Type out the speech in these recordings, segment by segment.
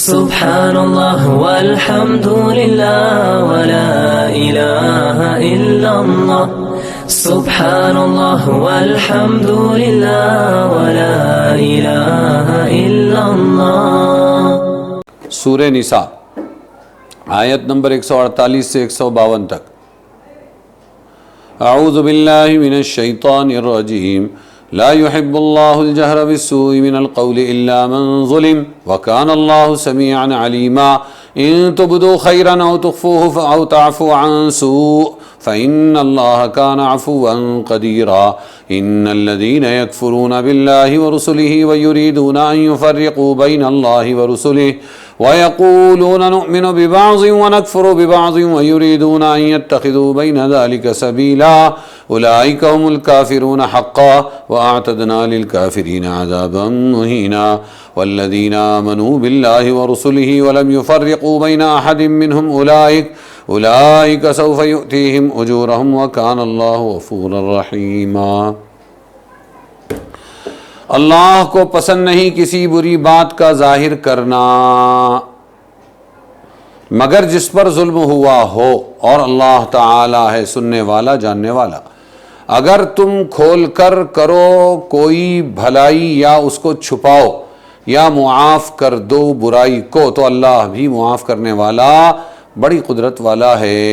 سبحان اللہ والحمد للہ ولا الہ الا اللہ سبحان اللہ والحمد للہ ولا الہ الا اللہ۔ سورہ نساء آیت نمبر 148 سے 152 تک۔ اعوذ باللہ من الشیطان الرجیم لا يحب اللہ الجہر بالسوء من القول الا من ظلم وکان اللہ سمیعا علیما ان تبدوا خیرا او تخفوه او تعفوا عن سوء فإن اللہ کان عفوا قدیرا ان الذین یکفرون باللہ ورسلہ ویریدون ان یفرقوا بین اللہ ورسلہ وَيَقُولُونَ نُؤْمِنُ بِبَعْضٍ وَنَكْفُرُ بِبَعْضٍ وَيُرِيدُونَ أَن يَتَّخِذُوا بَيْنَ ذَلِكَ سَبِيلًا أُولَئِكَ هُمُ الْكَافِرُونَ حَقًّا وَأَعْتَدْنَا لِلْكَافِرِينَ عَذَابًا مُهِينًا وَالَّذِينَ آمَنُوا بِاللَّهِ وَرُسُلِهِ وَلَمْ يُفَرِّقُوا بَيْنَ أَحَدٍ مِّنْهُمْ أُولَئِكَ سَوْفَ يُؤْتِيهِمْ أُجُورَهُمْ وَكَانَ اللَّهُ غَفُورًا رَّحِيمًا۔ اللہ کو پسند نہیں کسی بری بات کا ظاہر کرنا مگر جس پر ظلم ہوا ہو، اور اللہ تعالی ہے سننے والا جاننے والا۔ اگر تم کھول کر کرو کوئی بھلائی یا اس کو چھپاؤ یا معاف کر دو برائی کو تو اللہ بھی معاف کرنے والا بڑی قدرت والا ہے۔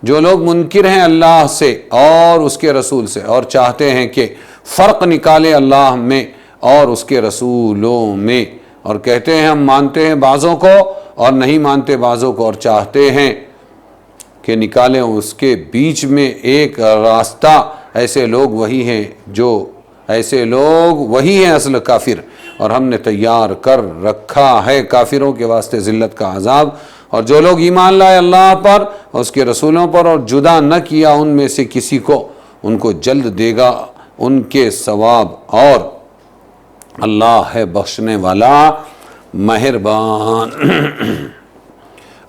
جو لوگ منکر ہیں اللہ سے اور اس کے رسول سے اور چاہتے ہیں کہ فرق نکالے اللہ میں اور اس کے رسولوں میں، اور کہتے ہیں ہم مانتے ہیں بعضوں کو اور نہیں مانتے بعضوں کو، اور چاہتے ہیں کہ نکالیں اس کے بیچ میں ایک راستہ، ایسے لوگ وہی ہیں اصل کافر، اور ہم نے تیار کر رکھا ہے کافروں کے واسطے ذلت کا عذاب۔ اور جو لوگ ایمان لائے اللہ پر اور اس کے رسولوں پر اور جدا نہ کیا ان میں سے کسی کو، ان کو جلد دے گا ان کے ثواب، اور اللہ ہے بخشنے والا مہربان۔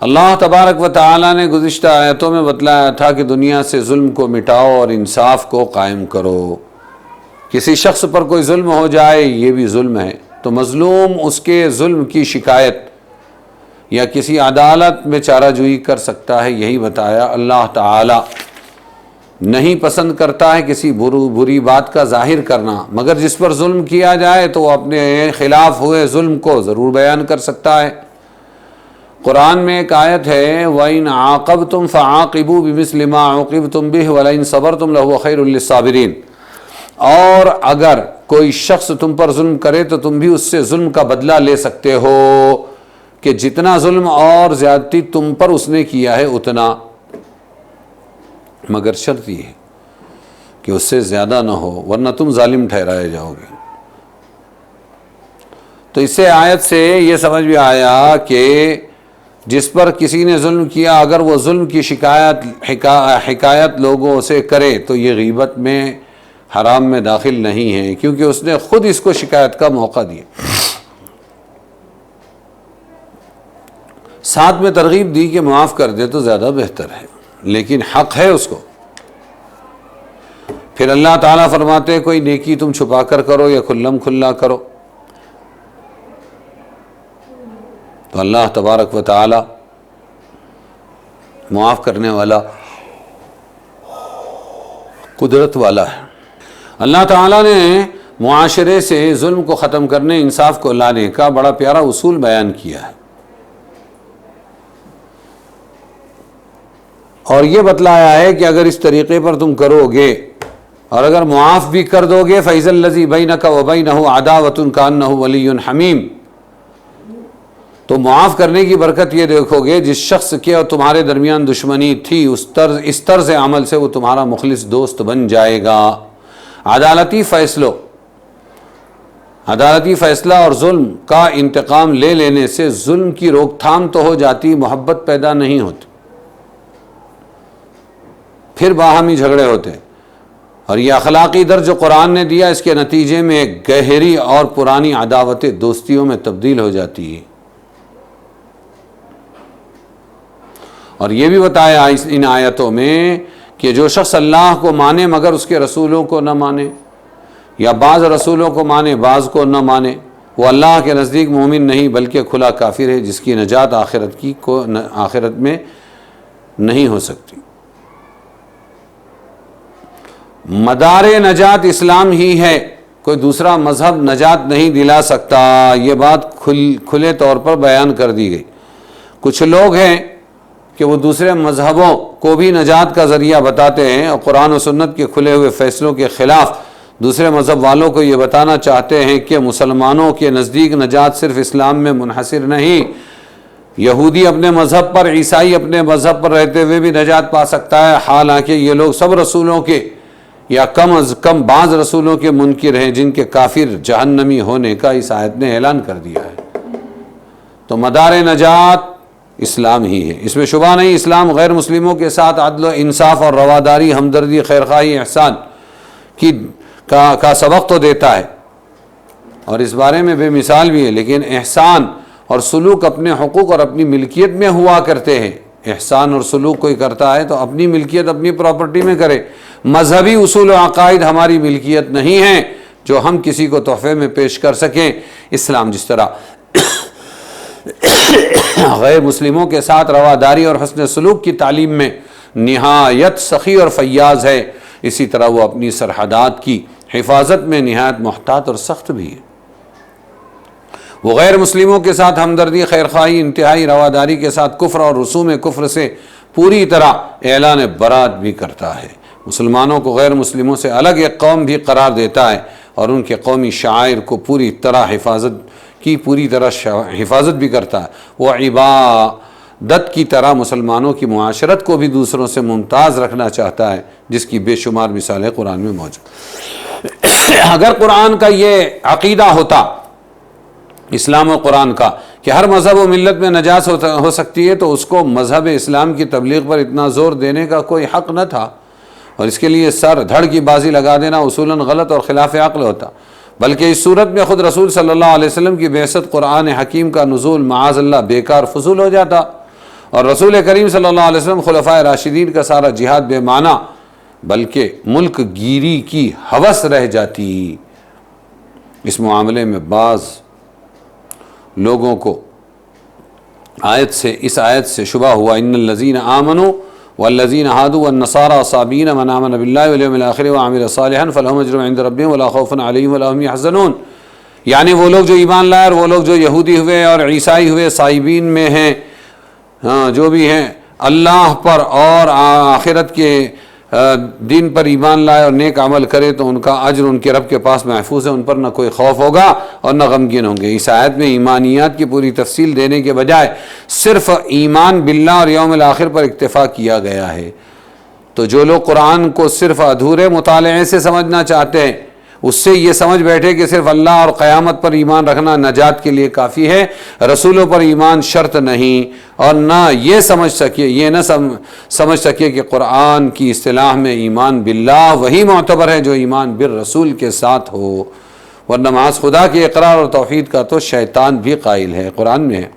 اللہ تبارک و تعالی نے گزشتہ آیتوں میں بتلایا تھا کہ دنیا سے ظلم کو مٹاؤ اور انصاف کو قائم کرو۔ کسی شخص پر کوئی ظلم ہو جائے یہ بھی ظلم ہے تو مظلوم اس کے ظلم کی شکایت یا کسی عدالت میں چارہ جوئی کر سکتا ہے، یہی بتایا۔ اللہ تعالی نہیں پسند کرتا ہے کسی بری بات کا ظاہر کرنا، مگر جس پر ظلم کیا جائے تو وہ اپنے خلاف ہوئے ظلم کو ضرور بیان کر سکتا ہے۔ قرآن میں ایک آیت ہے وَإِنْ عَاقَبْتُمْ فَعَاقِبُوا بِمِثْلِ مَا عُوقِبْتُمْ بِهِ وَلَئِنْ صَبَرْتُمْ لَهُوَ خَيْرٌ لِّلصَّابِرِينَ، اور اگر کوئی شخص تم پر ظلم کرے تو تم بھی اس سے ظلم کا بدلہ لے سکتے ہو کہ جتنا ظلم اور زیادتی تم پر اس نے کیا ہے اتنا، مگر شرط یہ ہے کہ اس سے زیادہ نہ ہو ورنہ تم ظالم ٹھہرائے جاؤ گے۔ تو اس سے آیت سے یہ سمجھ بھی آیا کہ جس پر کسی نے ظلم کیا اگر وہ ظلم کی حکایت لوگوں سے کرے تو یہ غیبت میں حرام میں داخل نہیں ہے، کیونکہ اس نے خود اس کو شکایت کا موقع دیا۔ ساتھ میں ترغیب دی کہ معاف کر دے تو زیادہ بہتر ہے، لیکن حق ہے اس کو۔ پھر اللہ تعالیٰ فرماتے کوئی نیکی تم چھپا کر کرو یا کھلم کھلا کرو تو اللہ تبارک و تعالی معاف کرنے والا قدرت والا ہے۔ اللہ تعالیٰ نے معاشرے سے ظلم کو ختم کرنے، انصاف کو لانے کا بڑا پیارا اصول بیان کیا ہے، اور یہ بتلایا ہے کہ اگر اس طریقے پر تم کرو گے اور اگر معاف بھی کر دو گے فَإِذَا الَّذِي بَيْنَكَ وَبَيْنَهُ عَدَاوَةٌ كَأَنَّهُ وَلِيٌّ حَمِيمٌ، تو معاف کرنے کی برکت یہ دیکھو گے جس شخص کے اور تمہارے درمیان دشمنی تھی اس طرز عمل سے وہ تمہارا مخلص دوست بن جائے گا۔ عدالتی فیصلہ اور ظلم کا انتقام لے لینے سے ظلم کی روک تھام تو ہو جاتی، محبت پیدا نہیں ہوتی، پھر باہمی جھگڑے ہوتے، اور یہ اخلاقی درس جو قرآن نے دیا اس کے نتیجے میں ایک گہری اور پرانی عداوتیں دوستیوں میں تبدیل ہو جاتی ہے۔ اور یہ بھی بتایا ان آیتوں میں کہ جو شخص اللہ کو مانے مگر اس کے رسولوں کو نہ مانے، یا بعض رسولوں کو مانے بعض کو نہ مانے، وہ اللہ کے نزدیک مومن نہیں بلکہ کھلا کافر ہے، جس کی نجات آخرت میں نہیں ہو سکتی۔ مدار نجات اسلام ہی ہے، کوئی دوسرا مذہب نجات نہیں دلا سکتا، یہ بات کھلے طور پر بیان کر دی گئی۔ کچھ لوگ ہیں کہ وہ دوسرے مذہبوں کو بھی نجات کا ذریعہ بتاتے ہیں اور قرآن و سنت کے کھلے ہوئے فیصلوں کے خلاف دوسرے مذہب والوں کو یہ بتانا چاہتے ہیں کہ مسلمانوں کے نزدیک نجات صرف اسلام میں منحصر نہیں، یہودی اپنے مذہب پر، عیسائی اپنے مذہب پر رہتے ہوئے بھی نجات پا سکتا ہے، حالانکہ یہ لوگ سب رسولوں کے یا کم از کم بعض رسولوں کے منکر ہیں، جن کے کافر جہنمی ہونے کا اس آیت نے اعلان کر دیا ہے۔ تو مدار نجات اسلام ہی ہے، اس میں شبہ نہیں۔ اسلام غیر مسلموں کے ساتھ عدل و انصاف اور رواداری، ہمدردی، خیرخواہی، احسان کا سبق تو دیتا ہے، اور اس بارے میں بے مثال بھی ہے، لیکن احسان اور سلوک اپنے حقوق اور اپنی ملکیت میں ہوا کرتے ہیں۔ احسان اور سلوک کوئی کرتا ہے تو اپنی ملکیت اپنی پراپرٹی میں کرے۔ مذہبی اصول و عقائد ہماری ملکیت نہیں ہیں جو ہم کسی کو تحفے میں پیش کر سکیں۔ اسلام جس طرح غیر مسلموں کے ساتھ رواداری اور حسن سلوک کی تعلیم میں نہایت سخی اور فیاض ہے، اسی طرح وہ اپنی سرحدات کی حفاظت میں نہایت محتاط اور سخت بھی ہے۔ وہ غیر مسلموں کے ساتھ ہمدردی، خیرخواہی، انتہائی رواداری کے ساتھ کفر اور رسوم کفر سے پوری طرح اعلان برات بھی کرتا ہے۔ مسلمانوں کو غیر مسلموں سے الگ ایک قوم بھی قرار دیتا ہے اور ان کے قومی شعائر کو پوری طرح حفاظت بھی کرتا ہے۔ وہ عبادت کی طرح مسلمانوں کی معاشرت کو بھی دوسروں سے ممتاز رکھنا چاہتا ہے، جس کی بے شمار مثالیں قرآن میں موجود۔ اگر قرآن کا یہ عقیدہ ہوتا، اسلام و قرآن کا، کہ ہر مذہب و ملت میں نجات ہو سکتی ہے، تو اس کو مذہب اسلام کی تبلیغ پر اتنا زور دینے کا کوئی حق نہ تھا، اور اس کے لیے سر دھڑ کی بازی لگا دینا اصولاً غلط اور خلاف عقل ہوتا۔ بلکہ اس صورت میں خود رسول صلی اللہ علیہ وسلم کی بعثت، قرآن حکیم کا نزول معاذ اللہ بیکار فضول ہو جاتا، اور رسول کریم صلی اللہ علیہ وسلم خلفائے راشدین کا سارا جہاد بے معنی بلکہ ملک گیری کی ہوس رہ جاتی۔ اس معاملے میں بعض لوگوں کو اس آیت سے شبہ ہوا، ان الذین آمنوا والذین ہادوا والنصارى والصابئین من آمن باللہ والیوم الآخر وعمل صالحا فلہم اجر عند ربہم ولا خوف علیہم ولا ہم یحزنون، یعنی وہ لوگ جو ایمان لائے اور وہ لوگ جو یہودی ہوئے اور عیسائی ہوئے، صائبین میں ہیں، جو بھی ہیں، اللہ پر اور آخرت کے دین پر ایمان لائے اور نیک عمل کرے، تو ان کا اجر ان کے رب کے پاس محفوظ ہے، ان پر نہ کوئی خوف ہوگا اور نہ غمگین ہوں گے۔ اس آیت میں ایمانیات کی پوری تفصیل دینے کے بجائے صرف ایمان باللہ اور یوم الآخر پر اکتفا کیا گیا ہے۔ تو جو لوگ قرآن کو صرف ادھورے مطالعے سے سمجھنا چاہتے ہیں، اس سے یہ سمجھ بیٹھے کہ صرف اللہ اور قیامت پر ایمان رکھنا نجات کے لیے کافی ہے، رسولوں پر ایمان شرط نہیں، اور نہ یہ نہ سمجھ سکے کہ قرآن کی اصطلاح میں ایمان باللہ وہی معتبر ہے جو ایمان بالرسول کے ساتھ ہو، ورنہ معاذ خدا کے اقرار اور توحید کا تو شیطان بھی قائل ہے۔ قرآن میں ہے